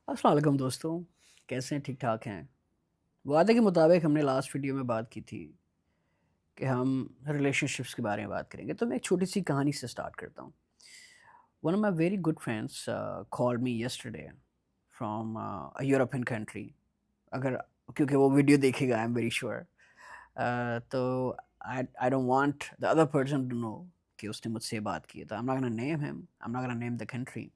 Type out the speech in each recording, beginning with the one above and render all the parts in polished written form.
अस्सलाम वालेकुम दोस्तों, कैसे हैं? ठीक-ठाक हैं? वादे के मुताबिक हमने लास्ट वीडियो में बात की थी कि हम रिलेशनशिप्स के बारे में बात करेंगे, तो मैं एक छोटी-सी कहानी से स्टार्ट करता हूँ। One of my very good friends called me yesterday from a European country. अगर क्योंकि वो वीडियो देखेगा आई एम वेरी श्योर। तो I don't want the other person to know कि उसने मुझसे बात की है, तो I am not gonna name him, I am not gonna name the country.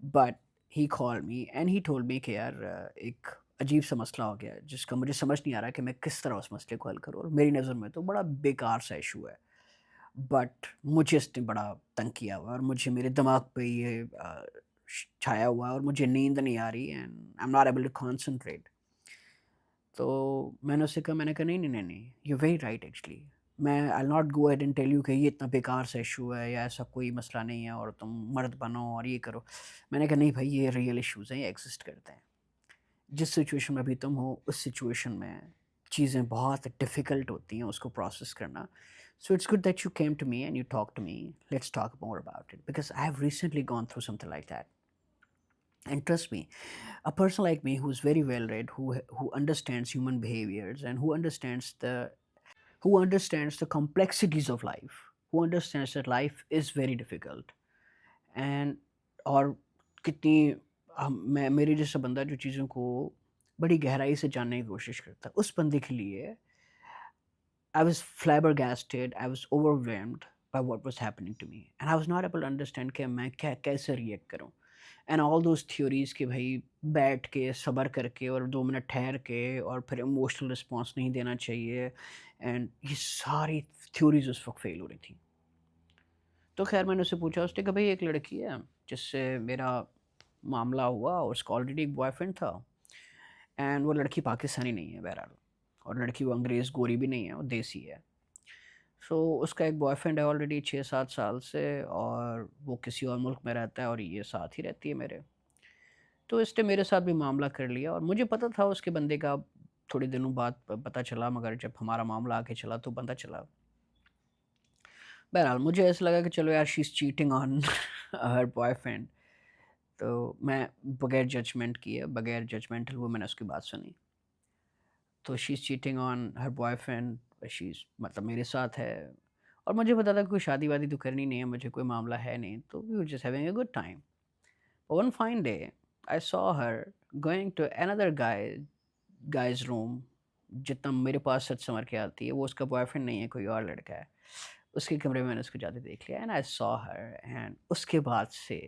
But he called me and he told me कि यार एक अजीब सा मसला हो गया है जिसका मुझे समझ नहीं आ रहा कि मैं किस तरह उस मसले को हल करूँ, और मेरी नज़र में तो बड़ा बेकार सा इशू है। बट मुझे इसने बड़ा तंग किया हुआ है और मुझे मेरे दिमाग पे ये छाया हुआ है और मुझे नींद नहीं आ रही and I am not able to concentrate. तो मैंने उससे कहा, मैंने कहा नहीं नहीं नहीं नहीं, यू वेरी राइट एक्चुअली। मैं I not go ahead and tell you कि ये इतना बेकार सा इशू है या ऐसा कोई मसला नहीं है और तुम मर्द बनो और ये करो। मैंने कहा नहीं भाई, ये रियल इश्यूज़ हैं, ये एग्ज़िस्ट करते हैं। जिस सिचुएशन में अभी तुम हो, उस सिचुएशन में चीज़ें बहुत डिफ़िकल्ट होती हैं उसको प्रोसेस करना। So it's good that you came to me and you talk to me. Let's talk more about it because I have recently gone through something like that. And trust me, a person like me who's very well read, who understands human behaviors and who understands the complexities of life, who understands that life is very difficult and और कितनी मैं मेरे जैसा बंदा जो चीज़ों को बड़ी गहराई से जानने की कोशिश करता है, उस बंदे के लिए I was flabbergasted, I was overwhelmed by what was happening to me and I was not able to understand कि मैं क्या कैसे रिएक्ट करूँ। एंड ऑल दोज़ थ्योरीज़ कि भई बैठ के सब्र करके और 2 मिनट ठहर के और फिर इमोशनल रिस्पॉन्स नहीं देना चाहिए, एंड ये सारी थ्योरीज़ उस वक़्त फ़ेल हो रही थी। तो ख़ैर मैंने उससे पूछा, उसने कहा भई एक लड़की है जिससे मेरा मामला हुआ, उसका ऑलरेडी एक बॉयफ्रेंड था एंड वो लड़की पाकिस्तानी नहीं है बहरहाल, और लड़की वो अंग्रेज़ गोरी भी नहीं है, वो देसी है। सो उसका एक बॉयफ्रेंड है ऑलरेडी 6-7 साल से, और वो किसी और मुल्क में रहता है और ये साथ ही रहती है मेरे। तो इसने मेरे साथ भी मामला कर लिया और मुझे पता था उसके बंदे का, थोड़े दिनों बाद पता चला, मगर जब हमारा मामला आगे चला तो पता चला। बहरहाल मुझे ऐसा लगा कि चलो यार, she is cheating on her boyfriend. तो मैं बगैर जजमेंट किए, बगैर जजमेंटल हुए मैंने उसकी बात सुनी। तो she is cheating on her boyfriend, she is मतलब मेरे साथ है, और मुझे पता था कि कोई शादी-वादी तो करनी नहीं है, मुझे कोई मामला है नहीं, तो we were just having a good time. One fine day, I saw her going to another guy's room, जितना मेरे पास सच संवर के आती है, वो उसका बॉयफ्रेंड नहीं है, कोई और लड़का है। उसके कमरे में मैंने उसको जाते देख लिया and I saw her, and उसके बाद से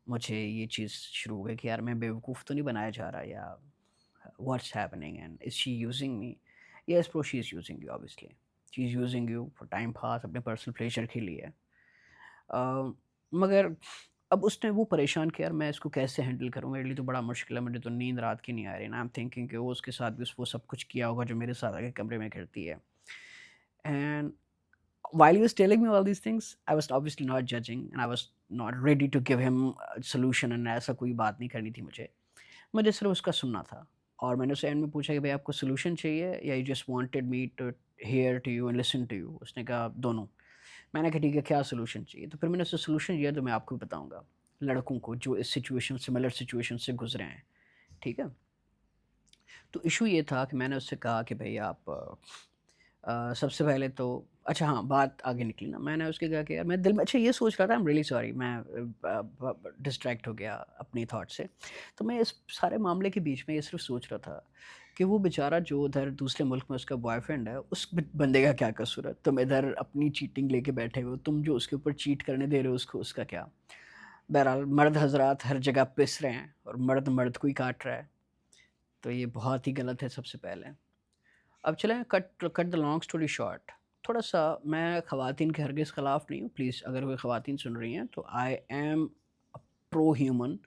मुझे ये चीज़ शुरू हो गई कि यार मैं बेवकूफ़ तो नहीं बनाया जा रहा, या what's happening and is she using me? Yes bro, she is using you obviously. She is using you for time pass, अपने पर्सनल प्लेज़र के लिए। मगर अब उसने वो परेशान किया, यार मैं इसको कैसे हैंडल करूँ? मेरे लिए तो बड़ा मुश्किल है, मुझे तो नींद रात की नहीं आ रही एंड आई एम थिंकिंग कि वो उसके साथ भी वो सब कुछ किया होगा जो मेरे साथ आके कमरे में करती है। And while he was telling me all these things, I was obviously not judging and I was not ready to give him a solution, and ऐसा कोई बात नहीं करनी थी मुझे। मुझे सिर्फ़ उसका सुनना था, और मैंने उससे एंड में पूछा कि भाई आपको सॉल्यूशन चाहिए या you just wanted me to hear to you and listen to you? उसने कहा दोनों। मैंने कहा ठीक है, क्या सॉल्यूशन चाहिए? तो फिर मैंने उससे सॉल्यूशन दिया जो मैं आपको भी बताऊँगा, लड़कों को जो इस सिचुएशन सिमिलर सिचुएशन से गुज़रे हैं, ठीक है? तो इश्यू ये था कि मैंने उससे कहा कि भई आप सबसे पहले तो अच्छा हाँ, बात आगे निकली ना, मैंने उसके कहा कि यार मैं दिल में अच्छा ये सोच रहा था, आई एम रियली सॉरी, मैं डिस्ट्रैक्ट हो गया अपनी थॉट से। तो मैं इस सारे मामले के बीच में ये सिर्फ़ सोच रहा था कि वो बेचारा जो उधर दूसरे मुल्क में उसका बॉयफ्रेंड है, उस बंदे का क्या कसूर है? तुम इधर अपनी चीटिंग लेके बैठे हुए हो, तुम जो उसके ऊपर चीट करने दे रहे हो उसको, उसका क्या? बहरहाल मर्द हज़रात हर जगह पिस रहे हैं और मर्द मर्द को ही काट रहा है, तो ये बहुत ही गलत है सबसे पहले। अब चलें, cut cut the long story short, थोड़ा-सा मैं ख़वातीन के हरगिज़ ख़िलाफ़ नहीं हूँ, प्लीज़ अगर कोई ख़वातीन सुन रही हैं तो आई एम प्रो ह्यूमन।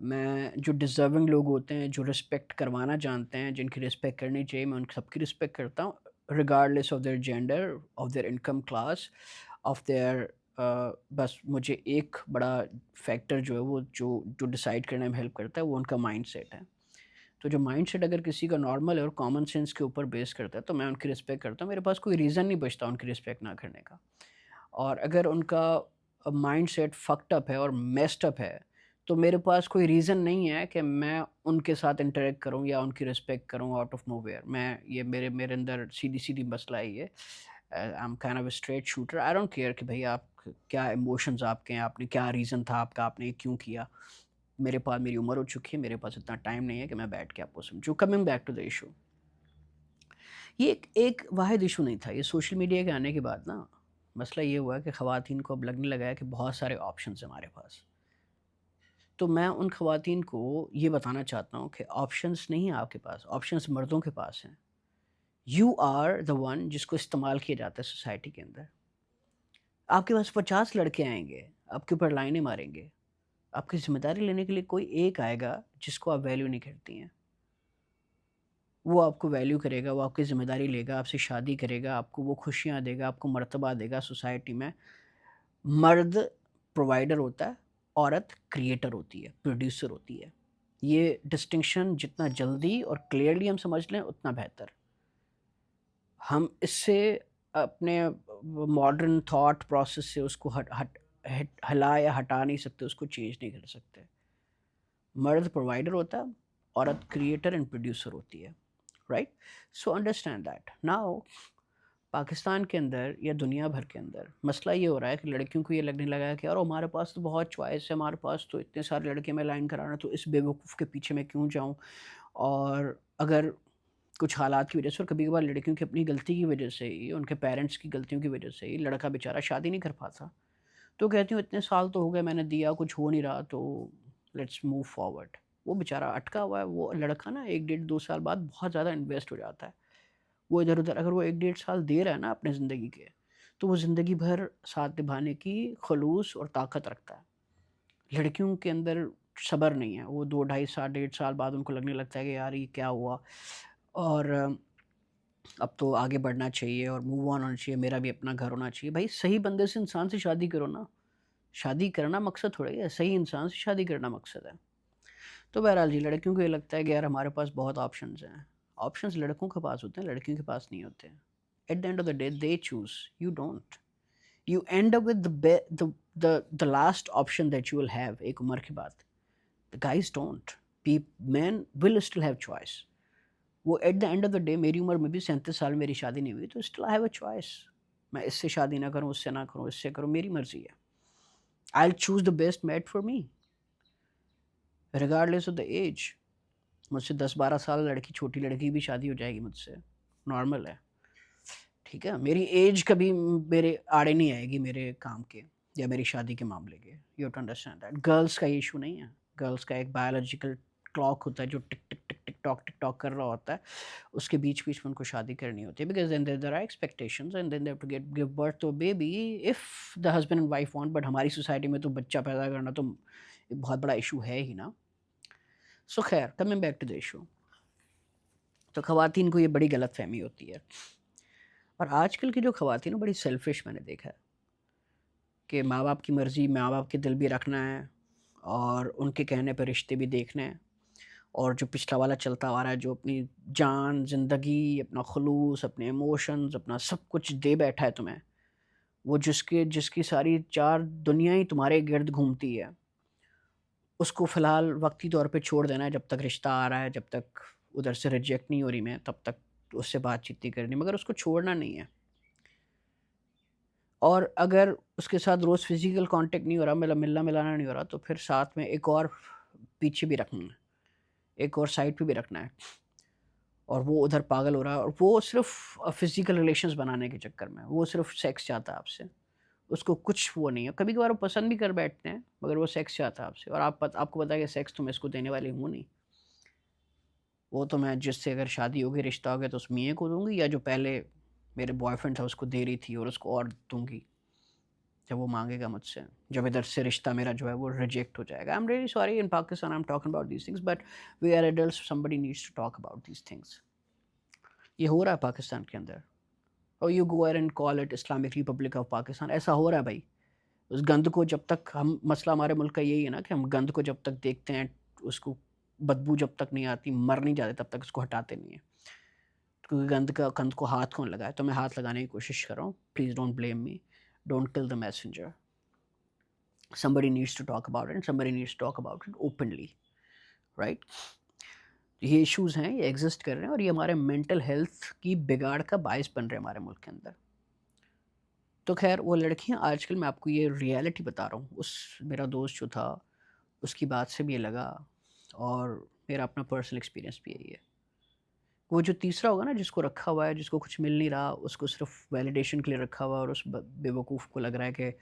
मैं जो डिज़र्विंग लोग होते हैं, जो रिस्पेक्ट करवाना जानते हैं, जिनकी रिस्पेक्ट करनी चाहिए, मैं उन सबकी रिस्पेक्ट करता हूँ, regardless of their gender, of their income class, of their बस मुझे एक बड़ा फैक्टर जो है वो जो डिसाइड करने में हेल्प करता है, वो उनका माइंडसेट है। तो जो माइंडसेट अगर किसी का नॉर्मल है और कॉमन सेंस के ऊपर बेस करता है, तो मैं उनकी रिस्पेक्ट करता हूँ। मेरे पास कोई रीज़न नहीं बचता उनकी रिस्पेक्ट ना करने का। और अगर उनका माइंडसेट फ़क्ड अप है और मेस्ड अप है, तो मेरे पास कोई रीज़न नहीं है कि मैं उनके साथ इंटरैक्ट करूँ या उनकी रिस्पेक्ट करूँ आउट ऑफ नोवेयर। मैं ये मेरे मेरे अंदर सीधी-सीधी मसला है ये। I am kind of a straight shooter. I don't care कि भई आप क्या इमोशंस आपके हैं, आपने क्या रीज़न था आपका, आपने ये क्यों किया। मेरे पास मेरी उम्र हो चुकी है, मेरे पास इतना टाइम नहीं है कि मैं बैठ के आपको समझूँ। Coming back to the issue, ये एक एक वाहिद इश्यू नहीं था। ये सोशल मीडिया के आने के बाद ना मसला ये हुआ कि ख़वातीन को अब लगने लगा है कि बहुत सारे ऑप्शंस हैं हमारे पास। तो मैं उन ख़वातीन को ये बताना चाहता हूँ कि ऑप्शंस नहीं है आपके पास, ऑप्शंस मर्दों के पास हैं। यू आर द वन जिसको इस्तेमाल किया जाता है सोसाइटी के अंदर। आपके पास 50 लड़के आएँगे, आपके ऊपर लाइनें मारेंगे, आपकी ज़िम्मेदारी लेने के लिए कोई एक आएगा जिसको आप वैल्यू नहीं करती हैं। वो आपको वैल्यू करेगा, वो आपकी ज़िम्मेदारी लेगा, आपसे शादी करेगा, आपको वो खुशियाँ देगा, आपको मर्तबा देगा सोसाइटी में। मर्द प्रोवाइडर होता है, औरत क्रिएटर होती है, प्रोड्यूसर होती है। ये डिस्टिंक्शन जितना जल्दी और क्लियरली हम समझ लें उतना बेहतर। हम इससे अपने मॉडर्न थॉट प्रोसेस से उसको हट हट हट हिला या हटा नहीं सकते, उसको चेंज नहीं कर सकते। मर्द प्रोवाइडर होता है, औरत क्रिएटर एंड प्रोड्यूसर होती है, right? So understand that. Now Pakistan के अंदर या दुनिया भर के अंदर मसला ये हो रहा है कि लड़कियों को ये लगने लगा है कि यार हमारे पास तो बहुत चॉइस है, हमारे पास तो इतने सारे लड़के मैं लाइन कराना, तो इस बेवकूफ़ के पीछे मैं क्यों जाऊँ? और अगर कुछ हालात की वजह से और कभी-कभार लड़कियों की अपनी गलती की वजह से ही, उनके पेरेंट्स की गलतियों की वजह से ही लड़का बेचारा शादी नहीं कर पाता। तो कहती हूँ इतने साल तो हो गए मैंने दिया, कुछ हो नहीं रहा, तो लेट्स मूव फॉरवर्ड। वो बेचारा अटका हुआ है, वो लड़का ना 1 डेढ़ 2 साल बाद बहुत ज़्यादा इन्वेस्ट हो जाता है। वो इधर-उधर अगर वो 1 डेढ़ साल दे रहा है ना अपने ज़िंदगी के, तो वो ज़िंदगी भर साथ निभाने की खलूस और ताकत रखता है। लड़कियों के अंदर सब्र नहीं है, वो 2 ढाई साल, डेढ़ साल बाद उनको लगने लगता है कि यार ये क्या हुआ? और अब तो आगे बढ़ना चाहिए और मूव ऑन होना चाहिए, मेरा भी अपना घर होना चाहिए। भाई सही बंदे से इंसान से शादी करो ना, शादी करना मकसद थोड़ी है, सही इंसान से शादी करना मकसद है। तो बहरहाल जी, लड़कियों को ये लगता है कि यार हमारे पास बहुत ऑप्शंस हैं। ऑप्शंस लड़कों के पास होते हैं, लड़कियों के पास नहीं होते। At the end of the day they choose, you don't. You end up with the last option that you will have एक उम्र के बाद। The guys don't. Men will still have choice. वो at the end of the day मेरी उम्र में भी 37 साल मेरी शादी नहीं हुई तो still I have a choice. मैं इससे शादी ना करूँ, उससे ना करूँ, इससे करूँ, मेरी मर्ज़ी है। I will choose the best made for me regardless of the age. मुझसे 10-12 साल लड़की, छोटी लड़की की भी शादी हो जाएगी मुझसे, नॉर्मल है। ठीक है? मेरी ऐज कभी मेरे आड़े नहीं आएगी मेरे काम के या मेरी शादी के मामले के। You have to understand that. Girls का ये इश्यू नहीं है। गर्ल्स का एक बायोलॉजिकल क्लॉक होता है जो टिक, टिक, टिक, टिक टॉक कर रहा होता है। उसके बीच-बीच में उनको शादी करनी होती है because then there are expectations and then they have to give birth to a baby if the husband and wife want. But हमारी सोसाइटी में तो बच्चा पैदा करना तो एक बहुत बड़ा इश्यू है ही ना। सो खैर coming back to the issue, तो ख़वातीन को ये बड़ी गलतफ़हमी होती है। और आजकल की जो ख़वातीन है बड़ी सेल्फिश मैंने देखा है कि माँ-बाप की मर्ज़ी, माँ-बाप के दिल भी रखना है और उनके कहने पे रिश्ते भी देखने हैं। और जो पिछला वाला चलता आ रहा है, जो अपनी जान, ज़िंदगी, अपना खुलूस, अपने इमोशंस, अपना सब कुछ दे बैठा है तुम्हें, वो जिसकी सारी 4 दुनिया ही तुम्हारे गिर्द घूमती है, उसको फ़िलहाल वक़्ती तौर पे छोड़ देना है जब तक रिश्ता आ रहा है, जब तक उधर से रिजेक्ट नहीं हो रही मैं, तब तक उससे बातचीत नहीं करनी, मगर उसको छोड़ना नहीं है। और अगर उसके साथ रोज़ फ़िज़िकल कॉन्टैक्ट नहीं हो रहा, मतलब मिलना-मिलाना नहीं हो रहा, तो फिर साथ में एक और पीछे भी रखना है, एक और साइड पे भी रखना है। और वो उधर पागल हो रहा है और वो सिर्फ़ फ़िज़िकल रिलेशंस बनाने के चक्कर में, वो सिर्फ़ सेक्स चाहता है आपसे। उसको कुछ वो नहीं है, कभी-कभार वो पसंद भी कर बैठते हैं, मगर वो सेक्स चाहता है आपसे और आपको पता है कि सेक्स तो मैं इसको देने वाली हूँ नहीं। वो तो मैं जिससे अगर शादी होगी, रिश्ता हो गया तो उस मियाँ को दूँगी या जो पहले मेरे बॉयफ्रेंड था उसको दे रही थी और उसको और दूँगी। जब वो माँगेगा मुझसे, जब इधर से रिश्ता मेरा जो है वो रिजेक्ट हो जाएगा। I am really sorry in Pakistan I am talking about these things but we are adults somebody needs to talk about these things. ये हो रहा है पाकिस्तान के अंदर और you go and call it Islamic Republic of Pakistan, ऐसा हो रहा है भाई। उस गंद को जब तक हम मसला हमारे मुल्क का यही है ना कि हम गंद को जब तक देखते हैं, उसको बदबू जब तक नहीं आती, मर नहीं जाते तब तक उसको हटाते नहीं हैं। क्योंकि गंद को हाथ कौन लगाए? तो मैं हाथ लगाने की कोशिश कर रहा हूँ। Please don't blame me, don't kill the messenger. somebody needs to talk about it and somebody needs to talk about it openly, right? ये इश्यूज हैं, ये एग्जिस्ट कर रहे हैं और ये हमारे मेंटल हेल्थ की बिगाड़ का बायस बन रहे हैं हमारे मुल्क के अंदर। तो खैर वो लड़कियां आजकल, मैं आपको ये रियलिटी बता रहा हूँ, उस मेरा दोस्त जो था उसकी बात से भी ये लगा, और मेरा अपना पर्सनल एक्सपीरियंस भी यही है। वो जो तीसरा होगा ना, जिसको रखा हुआ है, जिसको कुछ मिल नहीं रहा, उसको सिर्फ वैलिडेशन के लिए रखा हुआ है, और उस बेवकूफ़ को लग रहा है कि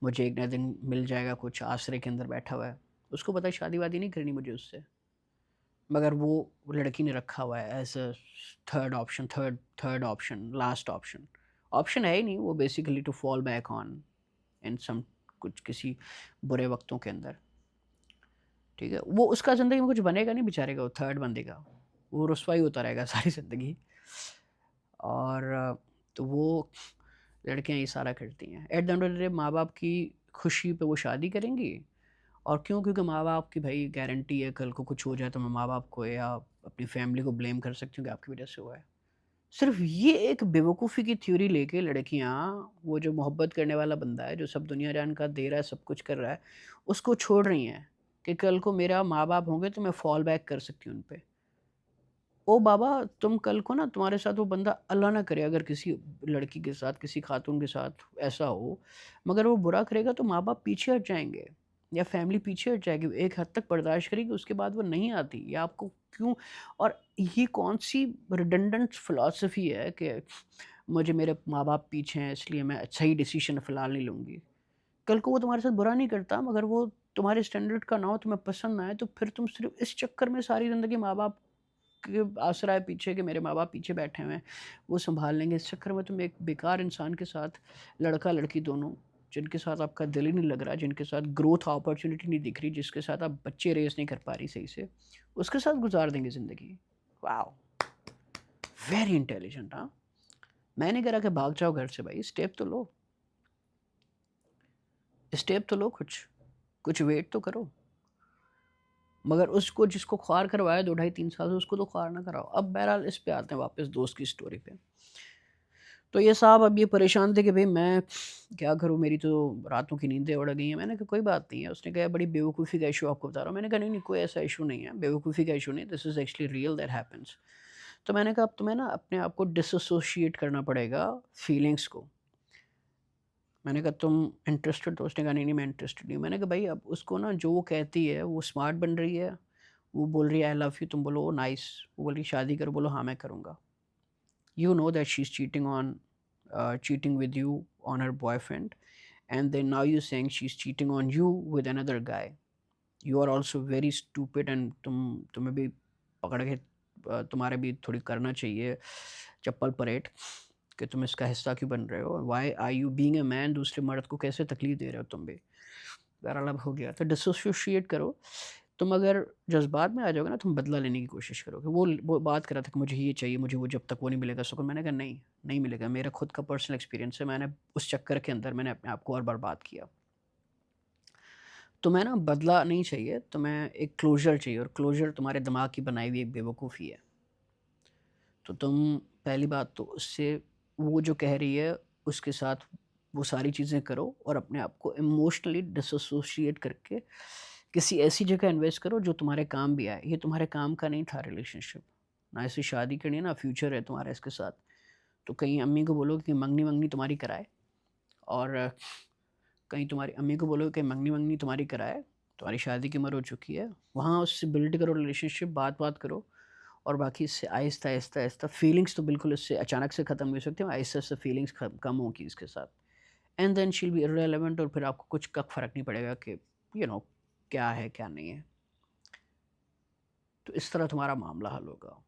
मुझे एक ना दिन मिल जाएगा, कुछ आसरे के अंदर बैठा हुआ है, उसको पता है शादी वादी नहीं करनी मुझे उससे, मगर वो लड़की ने रखा हुआ है as a third option, third option, last option. Option है ही नहीं वो, basically to fall back on in some, कुछ किसी बुरे वक्तों के अंदर। ठीक है, वो उसका ज़िंदगी में कुछ बनेगा नहीं बेचारे का, वो थर्ड बंदे का, वो रुसवाई होता रहेगा सारी ज़िंदगी। और तो वो लड़कियां ये सारा करती हैं। At the end of the day माँ बाप की खुशी पे वो शादी करेंगी, और क्यों? क्योंकि माँ बाप की भाई गारंटी है, कल को कुछ हो जाए तो मैं माँ बाप को या अपनी फैमिली को ब्लेम कर सकती हूँ कि आपकी वजह से हुआ है। सिर्फ ये एक बेवकूफ़ी की थ्योरी लेके लड़कियां, वो जो मोहब्बत करने वाला बंदा है, जो सब दुनिया जान का दे रहा है, सब कुछ कर रहा है, उसको छोड़ रही हैं कि कल को मेरा माँ बाप होंगे तो मैं फॉल बैक कर सकती हूँ उन पे। ओ बाबा, तुम कल को ना, तुम्हारे साथ वो बंदा, अल्लाह ना करे अगर किसी लड़की के साथ, किसी खातून के साथ ऐसा हो, मगर वो बुरा करेगा तो माँ बाप पीछे हट जाएंगे या फैमिली पीछे हट जाएगी, एक हद तक बर्दाश्त करेगी, उसके बाद वो नहीं आती। ये आपको क्यों? और ये कौन सी रिडंडेंट फिलॉसफी है कि मुझे मेरे माँ बाप पीछे हैं इसलिए मैं अच्छा ही डिसीजन फ़िलहाल नहीं लूँगी। कल को वो तुम्हारे साथ बुरा नहीं करता, मगर वो तुम्हारे स्टैंडर्ड का ना हो, तुम्हें पसंद ना आए, तो फिर तुम सिर्फ़ इस चक्कर में सारी ज़िंदगी माँ बाप के आसरा है पीछे कि मेरे माँ बाप पीछे बैठे हुए हैं, वो सँभाल लेंगे। इस चक्कर में तुम एक बेकार इंसान के साथ, लड़का-लड़की दोनों, जिनके साथ आपका दिल ही नहीं लग रहा, जिनके साथ ग्रोथ अपॉर्च्युनिटी नहीं दिख रही, जिसके साथ आप बच्चे रेज़ नहीं कर पा रही सही से, उसके साथ गुज़ार देंगे ज़िंदगी। वॉव! वेरी इंटेलिजेंट हाँ। मैं नहीं कह रहा कि भाग जाओ घर से भाई, स्टेप तो लो कुछ वेट तो करो। मगर उसको, जिसको ख्वार करवाया 2 ढाई 3 साल से, उसको तो ख्वार ना कराओ। अब बहरहाल इस पे आते हैं वापस दोस्त की स्टोरी पे। तो ये साहब अब ये परेशान थे कि भई मैं क्या करूँ, मेरी तो रातों की नींदें उड़ गई हैं। मैंने कहा कोई बात नहीं है। उसने कहा बड़ी बेवकूफ़ी का इश्यू आपको बता रहा हूँ। मैंने कहा नहीं, नहीं कोई ऐसा इश्यू नहीं है, बेवकूफ़ी का इश्यू नहीं, this is actually real that happens. तो मैंने कहा अब तुम्हें ना अपने आप को डिसएसोशिएट करना पड़ेगा फीलिंग्स को। मैंने कहा तुम इंटरेस्टेड? तो उसने कहा नहीं, नहीं मैं इंटरेस्टेड नहीं हूँ। मैंने कहा भाई अब उसको ना, जो वो कहती है वो स्मार्ट बन रही है, वो बोल रही है आई लव यू, तुम बोलो ओह नाइस, वो बोल रही है शादी करो, बोलो हाँ मैं करूँगा। You know that she's cheating with you on her boyfriend, and then now you're saying she's cheating on you with another guy. You are also very stupid, and तुम्हें भी पकड़ के तुम्हारे भी थोड़ी करना चाहिए चप्पल परेड कि तुम इसका हिस्सा क्यों बन रहे हो। Why are you being a man, दूसरे मर्द को कैसे तकलीफ दे रहे हो तुम भी। बहरहाल अब हो गया, तो डिसोसिएट करो। तुम अगर जज़्बात में आ जाओगे ना, तुम बदला लेने की कोशिश करोगे। वो बात कर रहा था कि मुझे ये चाहिए, मुझे वो, जब तक वो नहीं मिलेगा सुकून। मैंने कहा नहीं, नहीं मिलेगा। मेरा खुद का पर्सनल एक्सपीरियंस है, मैंने उस चक्कर के अंदर मैंने अपने आप को और बर्बाद किया। तुम्हें ना बदला नहीं चाहिए, तुम्हें एक क्लोज़र चाहिए, और क्लोज़र तुम्हारे दिमाग की बनाई हुई एक बेवकूफ़ी है। तो तुम पहली बात तो उससे, वो जो कह रही है उसके साथ वो सारी चीज़ें करो, और अपने आप को इमोशनली डिसोसिएट करके किसी ऐसी जगह इन्वेस्ट करो जो तुम्हारे काम भी आए। ये तुम्हारे काम का नहीं था रिलेशनशिप, ना इससे शादी करनी है, ना फ्यूचर है तुम्हारा इसके साथ। तो कहीं अम्मी को बोलो कि मंगनी वंगनी तुम्हारी कराए, और कहीं तुम्हारी अम्मी को बोलो कि मंगनी वंगनी तुम्हारी कराए, तुम्हारी शादी की उम्र हो चुकी है, वहाँ उससे बिल्ड करो रिलेशनशिप, बात करो। और बाकी इससे आहिस्ता आहिस्ता आहिस्ता फीलिंग्स तो बिल्कुल इससे अचानक से ख़त्म नहीं हो सकती, आहिस्ता आहिस्ता फीलिंग्स कम होगी इसके साथ। And then she will be irrelevant, और फिर आपको कुछ का फ़र्क नहीं पड़ेगा कि यू नो क्या है क्या नहीं है। तो इस तरह तुम्हारा मामला हल होगा।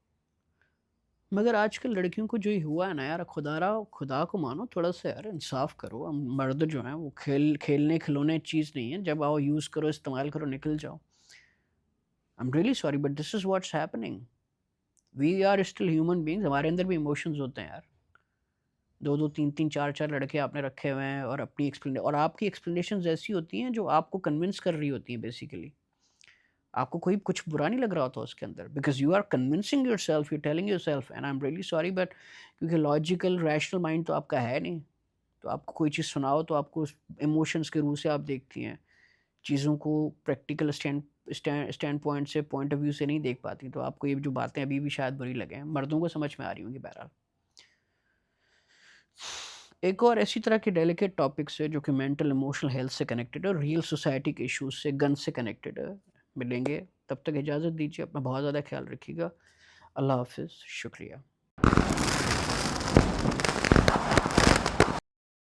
मगर आजकल लड़कियों को जो ये हुआ है ना यार, खुदा को मानो, थोड़ा सा यार इंसाफ करो। हम मर्द जो हैं वो खेलने खिलौने चीज़ नहीं है, जब आओ यूज़ करो, इस्तेमाल करो, निकल जाओ। I am really sorry but this is what's happening. We are still human beings, हमारे अंदर भी इमोशंस होते हैं यार। 2-2 3-3 4-4 लड़के आपने रखे हुए हैं, और अपनी और आपकी एक्सप्लेनेशंस ऐसी होती हैं जो आपको कन्विंस कर रही होती हैं बेसिकली। आपको कोई कुछ बुरा नहीं लग रहा होता उसके अंदर, because you are convincing yourself, you are telling yourself, and I am really sorry but क्योंकि लॉजिकल रैशनल माइंड तो आपका है नहीं। तो आपको कोई चीज़ सुनाओ तो आपको इमोशंस के रूह से आप देखती हैं। चीज़ों को प्रैक्टिकल स्टैंड पॉइंट से, पॉइंट ऑफ व्यू से नहीं देख पाती, तो आपको ये जो बातें अभी भी शायद बुरी लगें, मर्दों को समझ में आ रही होंगी बहरहाल। एक और इसी तरह के डेलिकेट टॉपिक्स है जो कि मेंटल इमोशनल हेल्थ से कनेक्टेड है और रियल सोसाइटी के इश्यूज से, गन से कनेक्टेड है, मिलेंगे। तब तक इजाज़त दीजिए, अपना बहुत ज़्यादा ख्याल रखिएगा। अल्लाह हाफ़िज़, शुक्रिया।